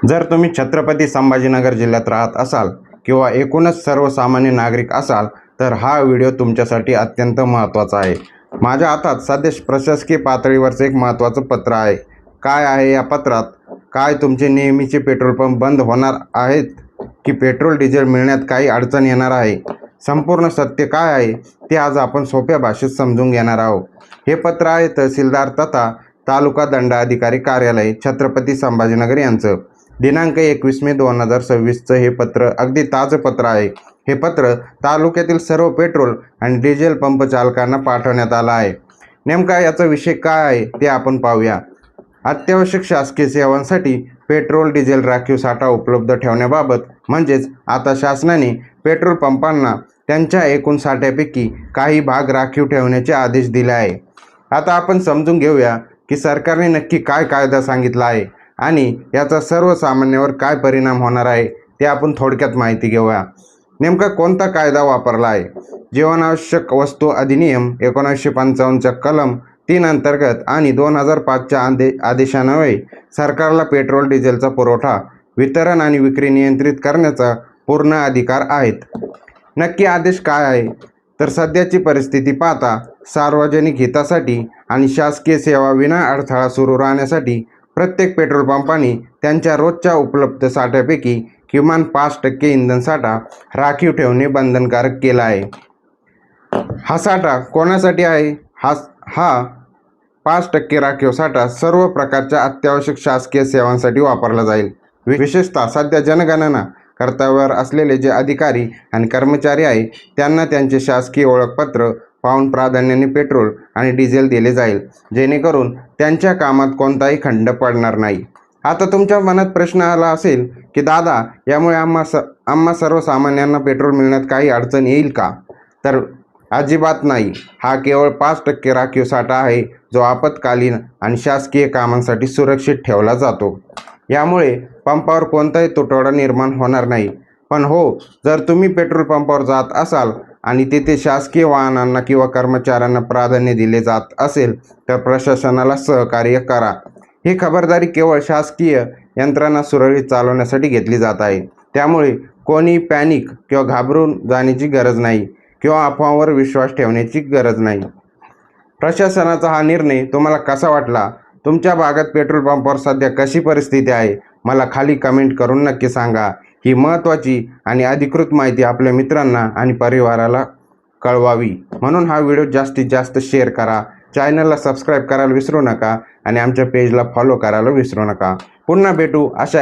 जर तुम्ही छत्रपती संभाजीनगर जिल्ह्यात राहत असाल किंवा एकूणच सर्वसामान्य नागरिक असाल तर हा व्हिडिओ तुमच्यासाठी अत्यंत महत्त्वाचा आहे। माझ्या हातात सध्या प्रशासकीय पातळीवरचं एक महत्त्वाचं पत्र आहे। काय आहे या पत्रात? काय तुमचे नेहमीचे पेट्रोल पंप बंद होणार आहेत की पेट्रोल डिझेल मिळण्यात काही अडचण येणार आहे? संपूर्ण सत्य काय आहे ते आज आपण सोप्या भाषेत समजून घेणार आहोत। हे पत्र आहे तहसीलदार तथा तालुका दंडाधिकारी कार्यालय छत्रपती संभाजीनगर यांचं। दिनांक 21 मे 2026चं हे पत्र अगदी ताजं पत्र आहे। हे पत्र तालुक्यातील सर्व पेट्रोल आणि डिझेल पंप चालकांना पाठवण्यात आलं आहे। नेमका याचा विषय काय आहे ते आपण पाहूया। अत्यावश्यक शासकीय सेवांसाठी पेट्रोल डिझेल राखीव साठा उपलब्ध ठेवण्याबाबत म्हणजेच आता शासनाने पेट्रोल पंपांना त्यांच्या एकूण साठ्यापैकी काही भाग राखीव ठेवण्याचे आदेश दिले आहे। आता आपण समजून घेऊया की सरकारने नक्की काय कायदा सांगितला आहे आणि याचा सर्वसामान्यांवर काय परिणाम होणार आहे ते आपण थोडक्यात माहिती घेऊया। नेमका कोणता कायदा वापरला आहे? जीवनावश्यक वस्तू अधिनियम 1955च्या कलम 3 अंतर्गत आणि 2005च्या आदेशान्वये सरकारला पेट्रोल डिझेलचा पुरवठा, वितरण आणि विक्री नियंत्रित करण्याचा पूर्ण अधिकार आहेत। नक्की आदेश काय आहे? तर सध्याची परिस्थिती पाहता सार्वजनिक हितासाठी आणि शासकीय सेवा विना अडथळा सुरू राहण्यासाठी प्रत्येक पेट्रोल पंपाने त्यांच्या रोजच्या उपलब्ध साठ्यापैकी किमान 5% इंधन साठा राखीव ठेवणे बंधनकारक केला आहे। हा साठा कोणासाठी आहे? हा 5% राखीव साठा सर्व प्रकारच्या अत्यावश्यक शासकीय सेवांसाठी वापरला जाईल। विशेषतः सध्या जनगणना कर्तव्यावर असलेले जे अधिकारी आणि कर्मचारी आहे त्यांना त्यांचे शासकीय ओळखपत्र पाहून प्राधान्याने पेट्रोल आणि डिझेल दिले जाईल, जेणेकरून त्यांच्या कामात कोणताही खंड पडणार नाही। आता तुमच्या मनात प्रश्न आला असेल की दादा, यामुळे आम्हा सर्वसामान्यांना पेट्रोल मिळण्यात काही अडचण येईल का? तर अजिबात नाही। हा केवळ 5% राखीव साठा आहे जो आपत्कालीन आणि शासकीय कामांसाठी सुरक्षित ठेवला जातो। यामुळे पंपावर कोणताही तुटवडा निर्माण होणार नाही। पण हो, जर तुम्ही पेट्रोल पंपावर जात असाल आणि तिथे शासकीय वाहनांना किंवा कर्मचाऱ्यांना प्राधान्य दिले जात असेल तर प्रशासनाला सहकार्य करा। ही खबरदारी केवळ शासकीय यंत्रणा सुरळीत चालवण्यासाठी घेतली जात आहे। त्यामुळे कोणी पॅनिक किंवा घाबरून जाण्याची गरज नाही किंवा अफवांवर विश्वास ठेवण्याची गरज नाही। प्रशासनाचा हा निर्णय तुम्हाला कसा वाटला? तुमच्या भागात पेट्रोल पंपावर सध्या कशी परिस्थिती आहे? मला खाली कमेंट करून नक्की सांगा। ही महत्त्वाची आणि अधिकृत माहिती आपल्या मित्रांना आणि परिवाराला कळवावी म्हणून हा व्हिडिओ जास्तीत जास्त शेअर करा। चॅनलला सबस्क्राईब करायला विसरू नका आणि आमच्या पेजला फॉलो करायला विसरू नका। पुन्हा भेटू अशा